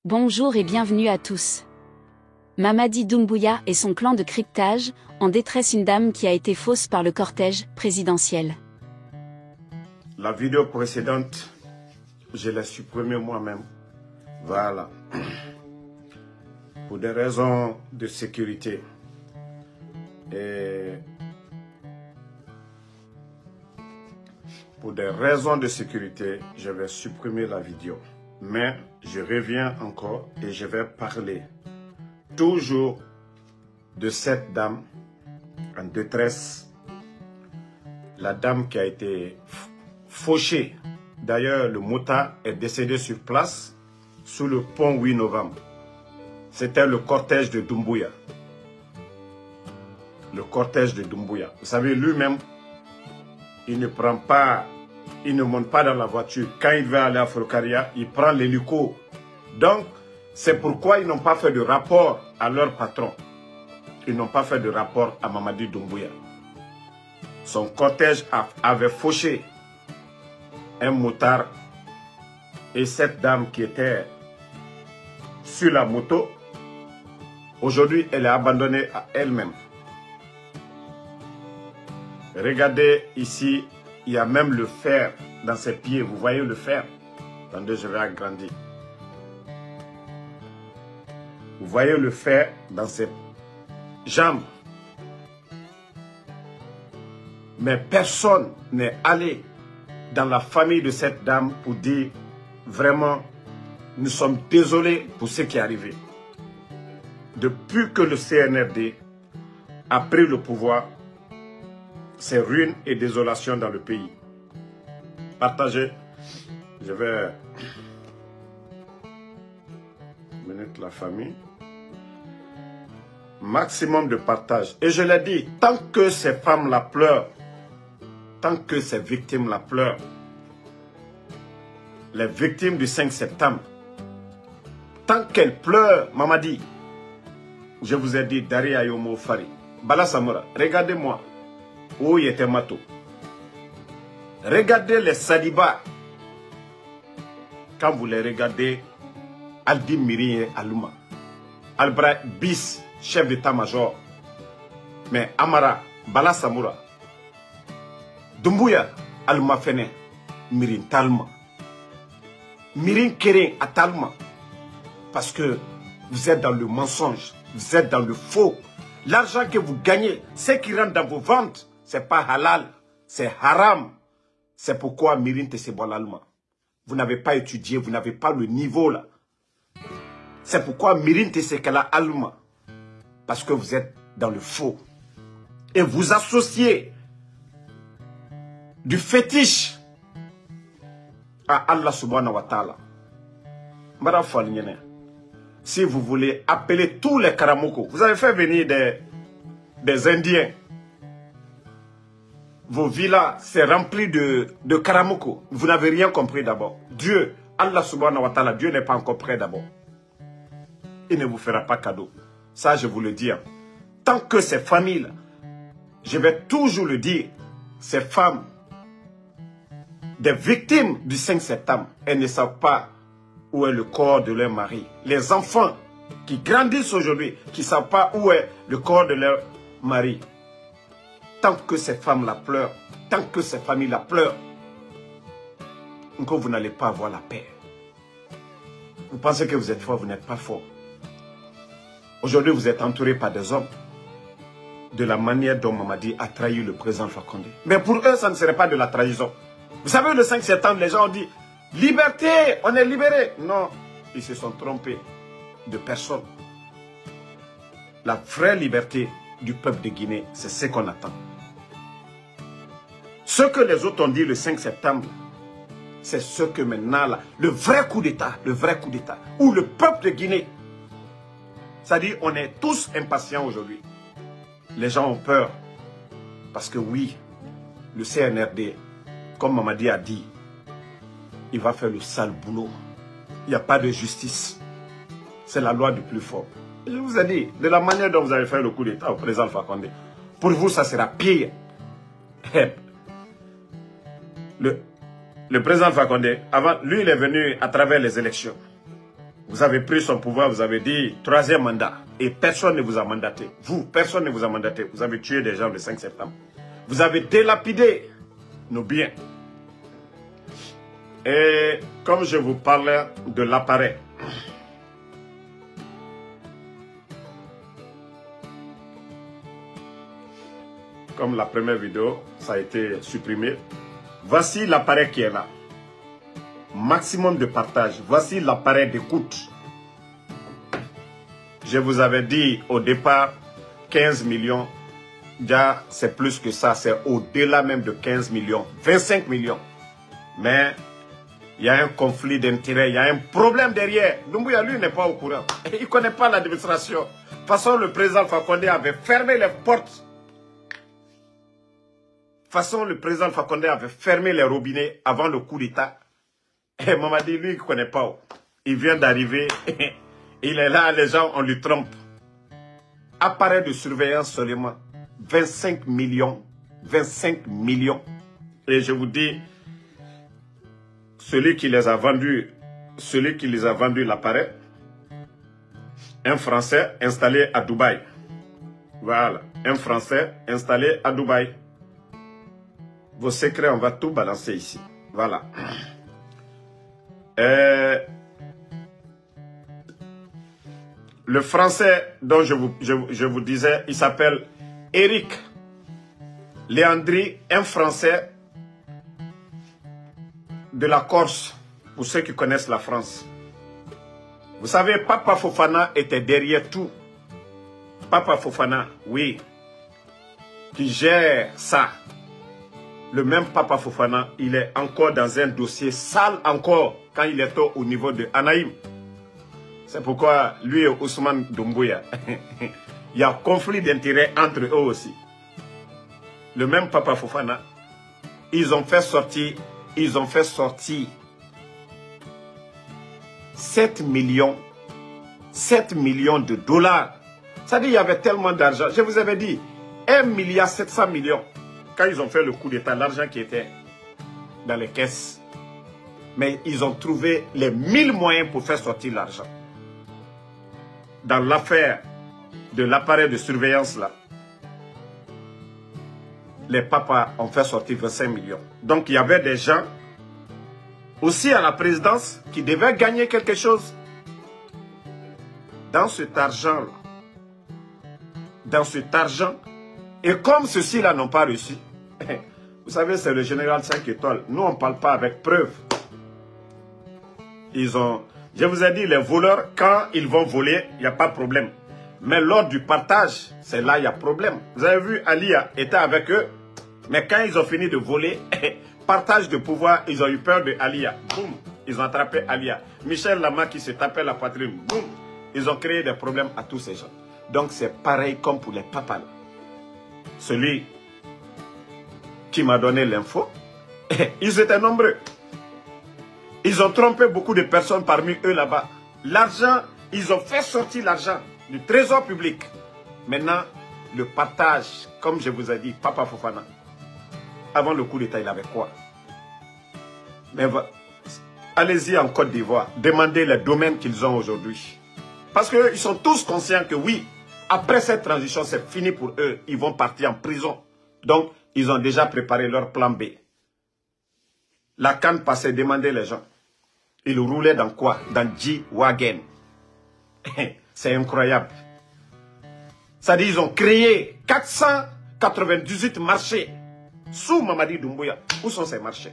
Bonjour et bienvenue à tous. Mamadi Doumbouya et son clan de cryptage, en détresse une dame qui a été fausse par le cortège présidentiel. La vidéo précédente, je l'ai supprimée moi-même. Voilà. Pour des raisons de sécurité. Et pour des raisons de sécurité, je vais supprimer la vidéo. Mais je reviens encore et je vais parler toujours de cette dame en détresse. La dame qui a été fauchée. D'ailleurs, le motard est décédé sur place, sous le pont 8 novembre. C'était le cortège de Doumbouya. Le cortège de Doumbouya. Vous savez, lui-même, il ne prend pas, il ne monte pas dans la voiture. Quand il va aller à Frocaria, il prend l'hélico. Donc, c'est pourquoi ils n'ont pas fait de rapport à leur patron. Ils n'ont pas fait de rapport à Mamadi Doumbouya. Son cortège avait fauché un motard et cette dame qui était sur la moto, aujourd'hui, elle est abandonnée à elle-même. Regardez ici, il y a même le fer dans ses pieds. Vous voyez le fer? Attendez, je vais agrandir. Vous voyez le fer dans ses jambes. Mais personne n'est allé dans la famille de cette dame pour dire vraiment, nous sommes désolés pour ce qui est arrivé. Depuis que le CNRD a pris le pouvoir, c'est ruine et désolation dans le pays. Partagez. Je vais mettre la famille. Maximum de partage. Et je l'ai dit, tant que ces femmes la pleurent, tant que ces victimes la pleurent, les victimes du 5 septembre, tant qu'elles pleurent, Mamadi, je vous ai dit, Dari Ayomo Fari, Bala Samora, regardez-moi, où il était Mato. Regardez les salibas. Quand vous les regardez, Aldi Miri et Aluma, Albra Bis, chef d'état-major, mais Amara, Bala Samora, Doumbouya, Aluma Fene, Mirin Talma, Mirin Keren à Talma, parce que vous êtes dans le mensonge, vous êtes dans le faux. L'argent que vous gagnez, ce qui rentre dans vos ventes, c'est pas halal, c'est haram. C'est pourquoi Mirin Tessebola Alma. Vous n'avez pas étudié, vous n'avez pas le niveau là. C'est pourquoi Mirin Tessekala Alma. Parce que vous êtes dans le faux. Et vous associez du fétiche à Allah subhanahu wa ta'ala. Si vous voulez appeler tous les Karamoko, vous avez fait venir des Indiens. Vos villas, c'est rempli de Karamoko. Vous n'avez rien compris d'abord. Dieu, Allah subhanahu wa ta'ala, Dieu n'est pas encore prêt d'abord. Il ne vous fera pas cadeau. Ça, je vous le dis. Tant que ces familles, je vais toujours le dire, ces femmes, des victimes du 5 septembre, elles ne savent pas où est le corps de leur mari. Les enfants qui grandissent aujourd'hui, qui ne savent pas où est le corps de leur mari. Tant que ces femmes la pleurent, tant que ces familles la pleurent, encore vous n'allez pas avoir la paix. Vous pensez que vous êtes fort, vous n'êtes pas fort. Aujourd'hui, vous êtes entouré par des hommes de la manière dont Mamadi a trahi le président Fakonde. Mais pour eux, ça ne serait pas de la trahison. Vous savez, le 5 septembre, les gens ont dit « Liberté, on est libéré ». Non, ils se sont trompés de personne. La vraie liberté du peuple de Guinée, c'est ce qu'on attend. Ce que les autres ont dit le 5 septembre, c'est ce que maintenant, là, le vrai coup d'État, où le peuple de Guinée, c'est-à-dire on est tous impatients aujourd'hui. Les gens ont peur, parce que oui, le CNRD, comme Mamadi a dit, il va faire le sale boulot. Il n'y a pas de justice. C'est la loi du plus fort. Je vous ai dit, de la manière dont vous avez fait le coup d'État au président Fakonde, pour vous, ça sera pire. Le président Fakonde, avant, lui, il est venu à travers les élections. Vous avez pris son pouvoir, vous avez dit troisième mandat. Et personne ne vous a mandaté. Vous, personne ne vous a mandaté. Vous avez tué des gens le 5 septembre. Vous avez délapidé nos biens. Et comme je vous parlais de l'appareil, comme la première vidéo, ça a été supprimé. Voici l'appareil qui est là. Maximum de partage. Voici l'appareil d'écoute. Je vous avais dit au départ 15 millions. Déjà, c'est plus que ça. C'est au-delà même de 15 millions. 25 millions. Mais il y a un conflit d'intérêts. Il y a un problème derrière. Doumbouya, lui, n'est pas au courant. Il ne connaît pas l'administration. De toute façon, le président Alpha Condé avait fermé les portes. De toute façon, le président Alpha Condé avait fermé les robinets avant le coup d'État. Et Mamadi, lui, il ne connaît pas. Il vient d'arriver. Il est là, les gens, on lui trompe. Appareil de surveillance seulement. 25 millions. 25 millions. Et je vous dis, celui qui les a vendus l'appareil, un Français installé à Dubaï. Voilà. Un Français installé à Dubaï. Vos secrets, on va tout balancer ici. Voilà. Le Français dont je vous disais, il s'appelle Eric Léandri, un Français de la Corse, pour ceux qui connaissent la France. Vous savez, Papa Fofana était derrière tout. Papa Fofana, oui, qui gère ça. Le même Papa Fofana, il est encore dans un dossier sale encore quand il est au niveau de Anaïm. C'est pourquoi lui et Ousmane Doumbouya, il y a conflit d'intérêts entre eux aussi. Le même Papa Fofana, ils ont fait sortir 7 millions de dollars. Ça dit, il y avait tellement d'argent. Je vous avais dit, 1,7 milliard. Quand ils ont fait le coup d'État, l'argent qui était dans les caisses. Mais ils ont trouvé les 1000 moyens pour faire sortir l'argent. Dans l'affaire de l'appareil de surveillance là, les papas ont fait sortir 25 millions. Donc il y avait des gens aussi à la présidence qui devaient gagner quelque chose. Dans cet argent là. Et comme ceux-ci-là n'ont pas reçu, vous savez, c'est le général 5 étoiles. Nous, on ne parle pas avec preuve. Je vous ai dit, les voleurs, quand ils vont voler, il n'y a pas de problème. Mais lors du partage, c'est là qu'il y a problème. Vous avez vu, Alia était avec eux. Mais quand ils ont fini de voler, partage de pouvoir, ils ont eu peur de Alia. Boum, ils ont attrapé Alia. Michel Lama qui se tapait la poitrine. Boum, ils ont créé des problèmes à tous ces gens. Donc c'est pareil comme pour les papas. Celui qui m'a donné l'info, ils étaient nombreux. Ils ont trompé beaucoup de personnes parmi eux là-bas. L'argent, ils ont fait sortir l'argent du trésor public. Maintenant, le partage, comme je vous ai dit, Papa Fofana, avant le coup d'État, il avait quoi? Mais allez-y en Côte d'Ivoire, demandez les domaines qu'ils ont aujourd'hui. Parce qu'ils sont tous conscients que oui, après cette transition, c'est fini pour eux. Ils vont partir en prison. Donc, ils ont déjà préparé leur plan B. La canne passait, demandez les gens. Ils roulaient dans quoi? Dans G-Wagon. C'est incroyable. Ça dit, ils ont créé 498 marchés sous Mamadi Doumbouya. Où sont ces marchés?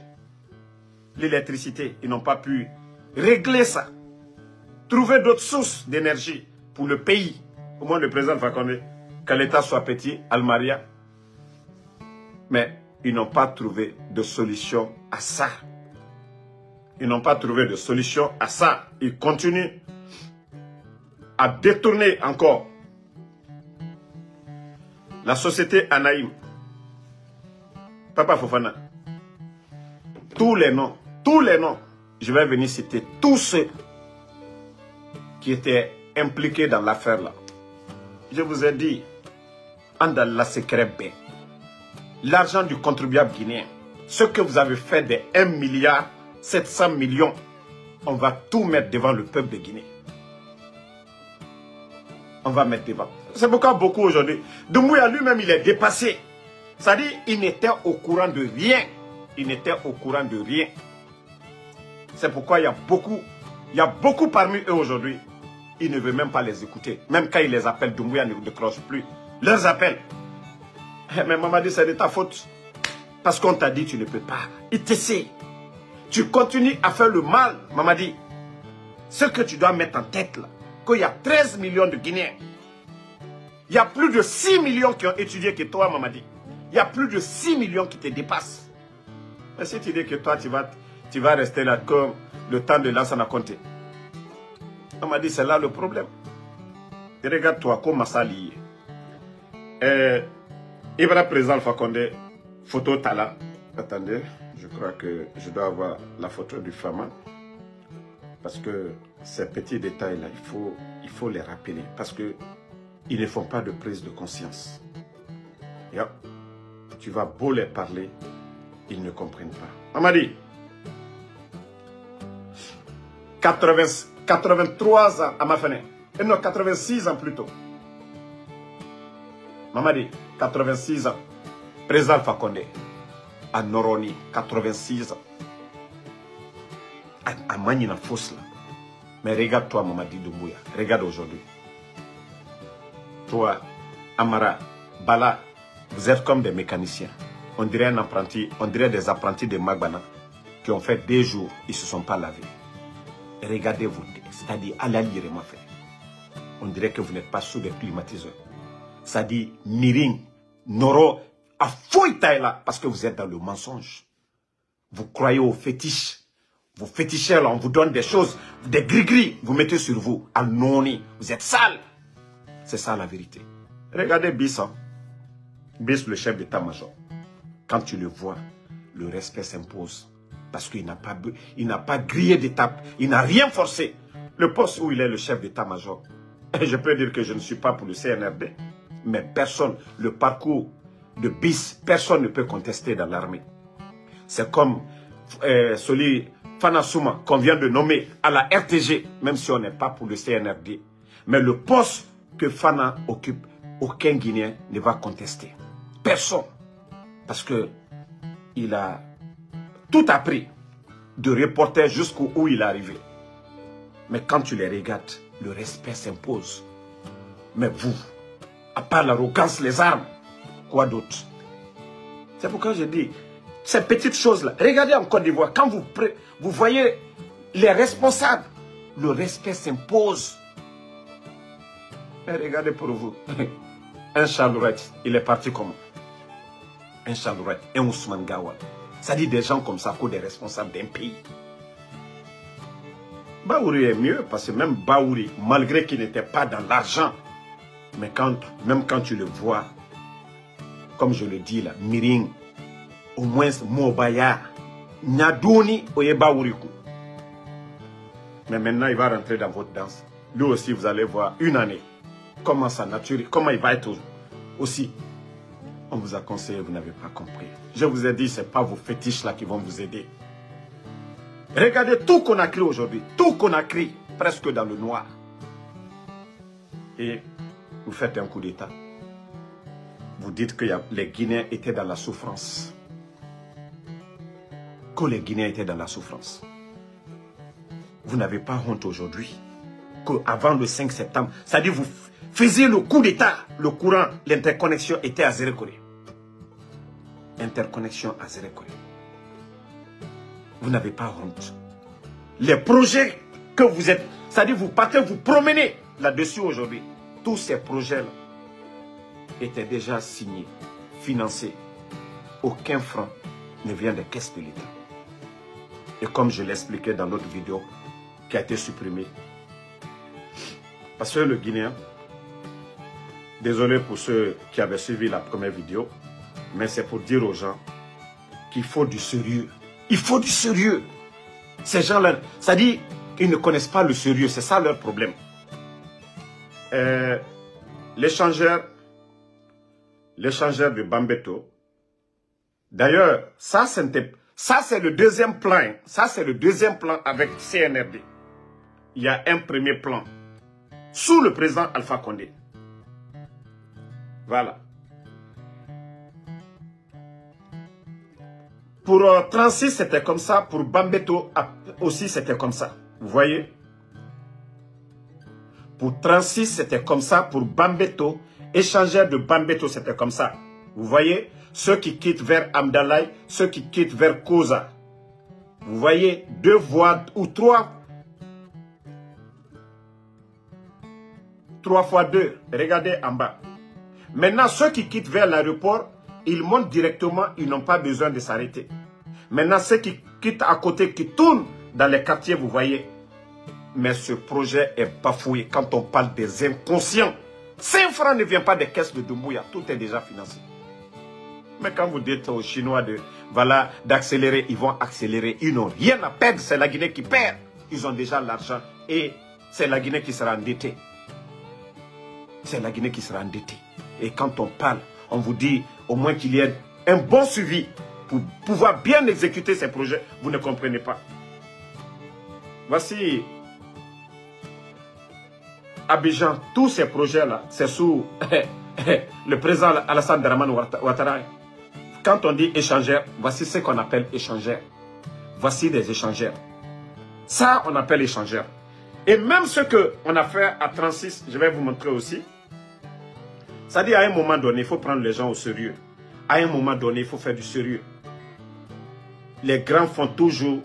L'électricité, ils n'ont pas pu régler ça. Trouver d'autres sources d'énergie pour le pays. Au moins le président Fakonde, que l'État soit petit, Almaria. Mais ils n'ont pas trouvé de solution à ça. Ils n'ont pas trouvé de solution à ça. Ils continuent à détourner encore. La société Anaïm, Papa Fofana, tous les noms, je vais venir citer tous ceux qui étaient impliqués dans l'affaire là. Je vous ai dit, Andallah Sekrebbe, l'argent du contribuable guinéen, ce que vous avez fait des 1,7 milliard, on va tout mettre devant le peuple de Guinée. On va mettre devant. C'est pourquoi beaucoup aujourd'hui, Doumbouya lui-même, il est dépassé. C'est-à-dire, il n'était au courant de rien. Il n'était au courant de rien. C'est pourquoi il y a beaucoup parmi eux aujourd'hui. Il ne veut même pas les écouter. Même quand il les appelle, Doumbouya ne décroche plus leurs appels. Mais Mamadi, c'est de ta faute. Parce qu'on t'a dit tu ne peux pas. Il te sait. Tu continues à faire le mal, Mamadi. Ce que tu dois mettre en tête là, qu'il y a 13 millions de Guinéens. Il y a plus de 6 millions qui ont étudié que toi, Mamadi. Il y a plus de 6 millions qui te dépassent. Mais si tu dis que toi, tu vas rester là comme le temps de Lansana Conté. Mamadi, c'est là le problème. Et regarde-toi, comment ça lié. Ibra Président Fakonde, photo Tala. Attendez, je crois que je dois avoir la photo du Fama. Parce que ces petits détails-là, il faut les rappeler. Parce que ils ne font pas de prise de conscience. Yeah. Tu vas beau les parler, ils ne comprennent pas. Mamadi, 83 ans à ma fenêtre. Et non, 86 ans plutôt. Mamadi, 86 ans. Président Fakonde, à Noroni, 86 ans. À Manina Fosse là. Mais regarde-toi, Mamadi Doumbouya. Regarde aujourd'hui. Toi, Amara, Bala, vous êtes comme des mécaniciens. On dirait un apprenti, on dirait des apprentis de Magbana qui ont fait 2 jours, ils ne se sont pas lavés. Regardez-vous, c'est-à-dire à la lire, ma frère. On dirait que vous n'êtes pas sous des climatiseurs. C'est-à-dire Miring, Noro, à fouille là, parce que vous êtes dans le mensonge. Vous croyez aux fétiches. Vous fétichez là, on vous donne des choses, des gris-gris, vous mettez sur vous, à noni, vous êtes sale. C'est ça la vérité. Regardez Bis, hein. Bis, le chef d'état-major. Quand tu le vois, le respect s'impose. Parce qu'il n'a pas grillé d'étape, il n'a rien forcé. Le poste où il est le chef d'état-major. Et je peux dire que je ne suis pas pour le CNRD. Mais personne, le parcours de Bis, personne ne peut contester dans l'armée. C'est comme celui Fana Souma qu'on vient de nommer à la RTG, même si on n'est pas pour le CNRD. Mais le poste que Fana occupe, aucun Guinéen ne va contester. Personne. Parce que il a tout appris de reporter jusqu'où il est arrivé. Mais quand tu les regardes, le respect s'impose. Mais vous, à part l'arrogance, les armes, quoi d'autre? C'est pourquoi je dis, ces petites choses-là, regardez en Côte d'Ivoire, quand vous voyez les responsables, le respect s'impose. Regardez pour vous, un Charles, il est parti comment? Un Charles, un Ousmane Gawal. Ça dit des gens comme ça, comme des responsables d'un pays. Baouri est mieux, parce que même Baouri, malgré qu'il n'était pas dans l'argent, mais même quand tu le vois, comme je le dis là, Miring, au moins Mobaya, Nyadouni, Oye Baourikou. Mais maintenant, il va rentrer dans votre danse. Lui aussi, vous allez voir une année. Comment sa nature, comment il va être aussi. On vous a conseillé, vous n'avez pas compris. Je vous ai dit, ce n'est pas vos fétiches là qui vont vous aider. Regardez tout qu'on a créé aujourd'hui. Tout qu'on a créé, presque dans le noir. Et vous faites un coup d'État. Vous dites que les Guinéens étaient dans la souffrance. Que les Guinéens étaient dans la souffrance. Vous n'avez pas honte aujourd'hui qu'avant le 5 septembre, c'est-à-dire vous faisiez le coup d'État, le courant, l'interconnexion était à Zérekoré. Interconnexion à Zérekoré. Vous n'avez pas honte. Les projets que vous êtes, c'est-à-dire vous partez, vous promenez là-dessus aujourd'hui. Tous ces projets-là étaient déjà signés, financés. Aucun franc ne vient des caisses de l'État. Et comme je l'expliquais dans l'autre vidéo qui a été supprimée, parce que le Guinéen, désolé pour ceux qui avaient suivi la première vidéo, mais c'est pour dire aux gens qu'il faut du sérieux. Il faut du sérieux. Ces gens-là, ça dit qu'ils ne connaissent pas le sérieux, c'est ça leur problème. L'échangeur de Bambeto, d'ailleurs, ça c'est le deuxième plan. Ça c'est le deuxième plan avec CNRD. Il y a un premier plan sous le président Alpha Condé. Voilà. Pour 36, c'était comme ça. Pour Bambeto aussi, c'était comme ça. Vous voyez? Pour 36, c'était comme ça. Pour Bambeto, échangeur de Bambeto, c'était comme ça. Vous voyez? Ceux qui quittent vers Amdalaï, ceux qui quittent vers Koza. Vous voyez? 2 voies ou 3. 3 fois 2. Regardez en bas. Maintenant, ceux qui quittent vers l'aéroport, ils montent directement, ils n'ont pas besoin de s'arrêter. Maintenant, ceux qui quittent à côté, qui tournent dans les quartiers, vous voyez. Mais ce projet est bafoué quand on parle des inconscients. 5 francs ne vient pas des caisses de Doumbouya, tout est déjà financé. Mais quand vous dites aux Chinois voilà, d'accélérer, ils vont accélérer. Ils n'ont rien à perdre, c'est la Guinée qui perd. Ils ont déjà l'argent et c'est la Guinée qui sera endettée. C'est la Guinée qui sera endettée. Et quand on parle, on vous dit au moins qu'il y ait un bon suivi pour pouvoir bien exécuter ces projets. Vous ne comprenez pas. Voici Abidjan, tous ces projets-là, c'est sous le président Alassane Dramane Ouattara. Quand on dit échangeur, voici ce qu'on appelle échangeur. Voici des échangeurs. Ça, on appelle échangeur. Et même ce qu'on a fait à 36, je vais vous montrer aussi. Ça dit à un moment donné, il faut prendre les gens au sérieux. À un moment donné, il faut faire du sérieux. Les grands font toujours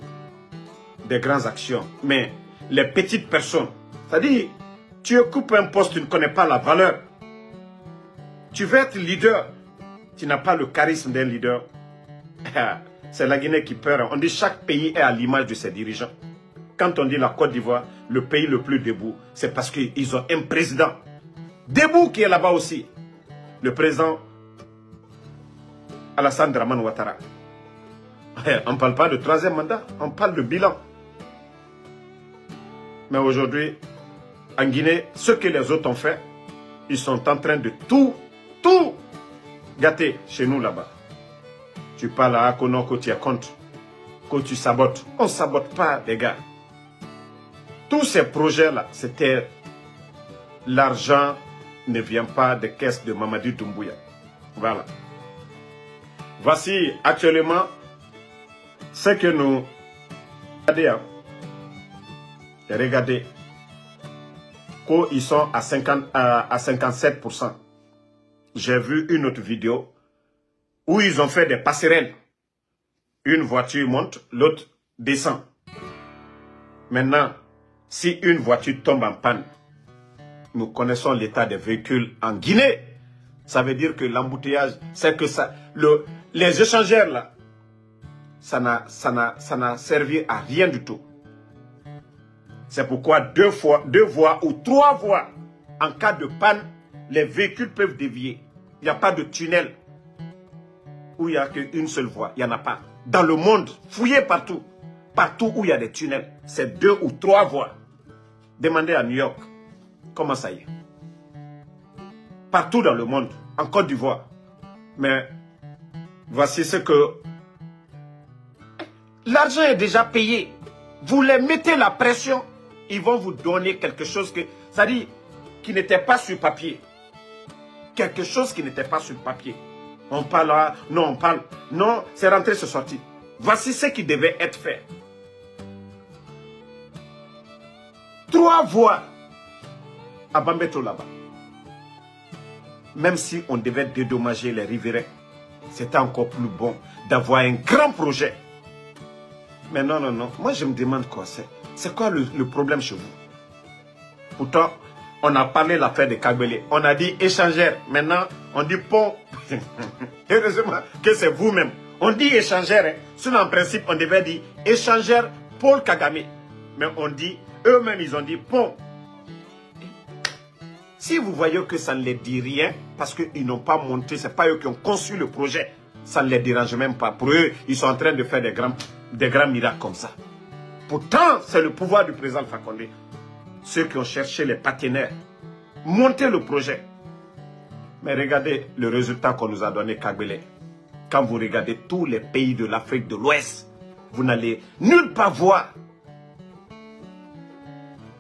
des grandes actions. Mais les petites personnes, c'est-à-dire, tu occupes un poste, tu ne connais pas la valeur. Tu veux être leader, tu n'as pas le charisme d'un leader. C'est la Guinée qui perd. On dit chaque pays est à l'image de ses dirigeants. Quand on dit la Côte d'Ivoire, le pays le plus debout, c'est parce qu'ils ont un président debout qui est là-bas aussi. Le président Alassane Dramane Ouattara. On ne parle pas de 3e mandat, on parle de bilan. Mais aujourd'hui, en Guinée, ce que les autres ont fait, ils sont en train de tout gâter chez nous là-bas. Tu parles à Akono que tu es contre, que tu sabotes. On ne sabote pas, les gars. Tous ces projets-là, c'était l'argent ne vient pas des caisses de Mamadi Doumbouya. Voilà. Voici actuellement ce que nous... Regardez. Ils sont à 57%. J'ai vu une autre vidéo où ils ont fait des passerelles. Une voiture monte, l'autre descend. Maintenant, si une voiture tombe en panne, nous connaissons l'état des véhicules en Guinée. Ça veut dire que l'embouteillage, c'est que ça, les échangeurs là, ça n'a servi à rien du tout. C'est pourquoi 2 voies ou 3 voies, en cas de panne, les véhicules peuvent dévier. Il n'y a pas de tunnel où il n'y a qu'une seule voie. Il n'y en a pas. Dans le monde, fouillez partout. Partout où il y a des tunnels, c'est 2 ou 3 voies. Demandez à New York. Comment ça y est? Partout dans le monde, en Côte d'Ivoire. Mais voici ce que... L'argent est déjà payé. Vous les mettez la pression, ils vont vous donner quelque chose que... C'est-à-dire qui n'était pas sur papier. Quelque chose qui n'était pas sur papier. On parle là, non, on parle... Non, c'est rentré, c'est sorti. Voici ce qui devait être fait. 3 voies à Bambeto là-bas. Même si on devait dédommager les riverains, c'était encore plus bon d'avoir un grand projet. Mais non, non, non. Moi, je me demande quoi c'est. C'est quoi le problème chez vous? Pourtant, on a parlé de l'affaire de Kagbele. On a dit échangeur. Maintenant, on dit pont. Heureusement que c'est vous-même. On dit échangeur. Hein. Sinon, en principe, on devait dire échangeur Paul Kagame. Mais on dit, eux-mêmes, ils ont dit pont. Si vous voyez que ça ne les dit rien, parce qu'ils n'ont pas monté, ce n'est pas eux qui ont conçu le projet, ça ne les dérange même pas. Pour eux, ils sont en train de faire des grands miracles comme ça. Pourtant, c'est le pouvoir du président Alpha Condé. Ceux qui ont cherché les partenaires, monter le projet. Mais regardez le résultat qu'on nous a donné Kagbele. Quand vous regardez tous les pays de l'Afrique de l'Ouest, vous n'allez nulle part voir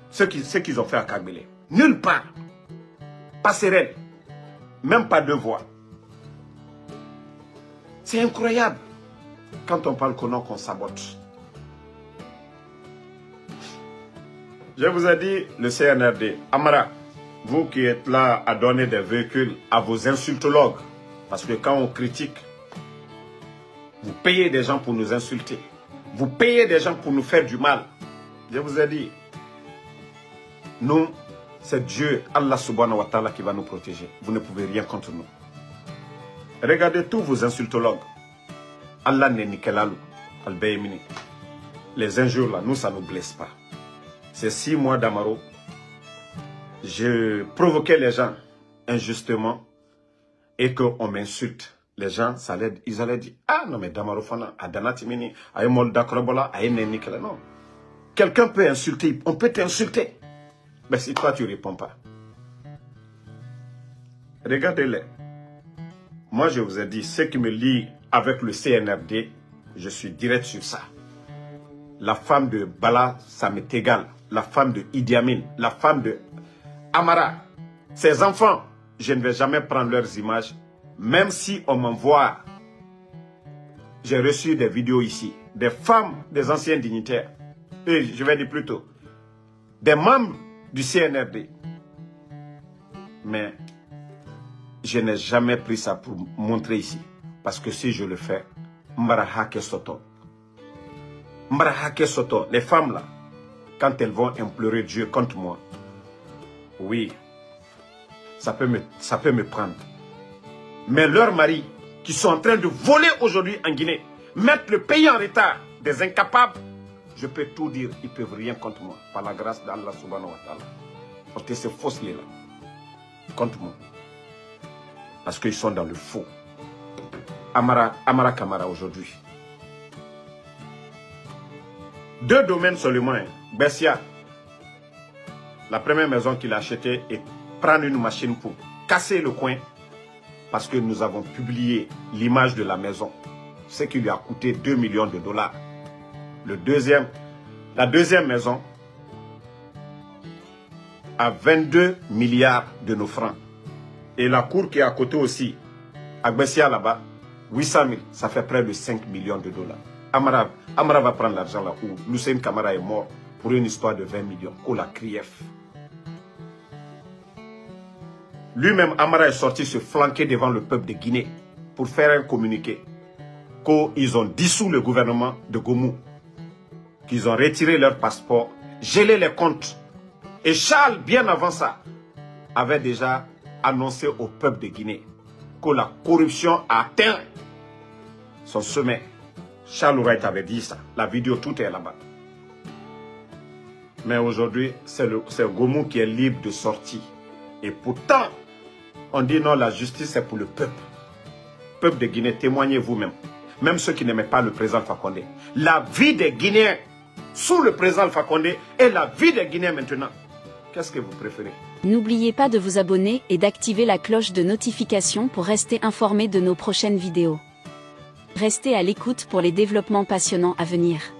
ce qu'ils ont fait à Kagbele. Nulle part. Pas sereine. Même pas deux voix. C'est incroyable. Quand on parle qu'on sabote. Je vous ai dit, le CNRD, Amara, vous qui êtes là à donner des véhicules à vos insultologues, parce que quand on critique, vous payez des gens pour nous insulter. Vous payez des gens pour nous faire du mal. Je vous ai dit, nous, c'est Dieu, Allah subhanahu wa ta'ala, qui va nous protéger. Vous ne pouvez rien contre nous. Regardez tous vos insultologues. Allah n'est nikelalu, al-Bayemini. Les injures là, nous, ça ne nous blesse pas. Ces 6 mois d'Amaro, je provoquais les gens injustement et qu'on m'insulte. Les gens, ils allaient dire, ah non mais Damaro Fana, Adanatimini, Aïmol Dakrobola, Aïne Nikela, non. Quelqu'un peut insulter, on peut t'insulter. Mais si toi tu ne réponds pas. Regardez-les. Moi je vous ai dit, ce qui me lie avec le CNRD, je suis direct sur ça. La femme de Bala, ça m'est égal. La femme de Idi Amin, la femme de Amara, ses enfants, je ne vais jamais prendre leurs images. Même si on m'envoie, j'ai reçu des vidéos ici, des femmes, des anciens dignitaires, et je vais dire plutôt, des membres du CNRD. Mais je n'ai jamais pris ça pour montrer ici. Parce que si je le fais, Mbarahake Soto. Mbarahake Soto, les femmes là, quand elles vont implorer Dieu contre moi, oui, ça peut me prendre. Mais leurs maris, qui sont en train de voler aujourd'hui en Guinée, mettre le pays en retard, des incapables, je peux tout dire, ils ne peuvent rien contre moi. Par la grâce d'Allah subhanahu wa ta'ala. Portez ces fausses là contre moi. Parce qu'ils sont dans le faux. Amara Kamara aujourd'hui. 2 domaines seulement. Bessia, la première maison qu'il a achetée, et prendre une machine pour casser le coin. Parce que nous avons publié l'image de la maison. Ce qui lui a coûté 2 millions de dollars. La deuxième maison a 22 milliards de nos francs. Et la cour qui est à côté aussi, à Bessia là-bas, 800 000, ça fait près de 5 millions de dollars. Amara va prendre l'argent là où Lucien Camara est mort pour une histoire de 20 millions. Qu'on la Krief. Lui-même, Amara est sorti se flanquer devant le peuple de Guinée pour faire un communiqué qu'ils ont dissous le gouvernement de Gomou, qu'ils ont retiré leur passeport, gelé les comptes. Et Charles, bien avant ça, avait déjà annoncé au peuple de Guinée que la corruption a atteint son sommet. Charles Wright avait dit ça. La vidéo, tout est là-bas. Mais aujourd'hui, c'est Gomou qui est libre de sortie. Et pourtant, on dit non, la justice c'est pour le peuple. Peuple de Guinée, témoignez vous-même. Même ceux qui n'aimaient pas le président Alpha Condé. La vie des Guinéens sous le président Alpha Condé et la vie des Guinéens maintenant. Qu'est-ce que vous préférez? N'oubliez pas de vous abonner et d'activer la cloche de notification pour rester informé de nos prochaines vidéos. Restez à l'écoute pour les développements passionnants à venir.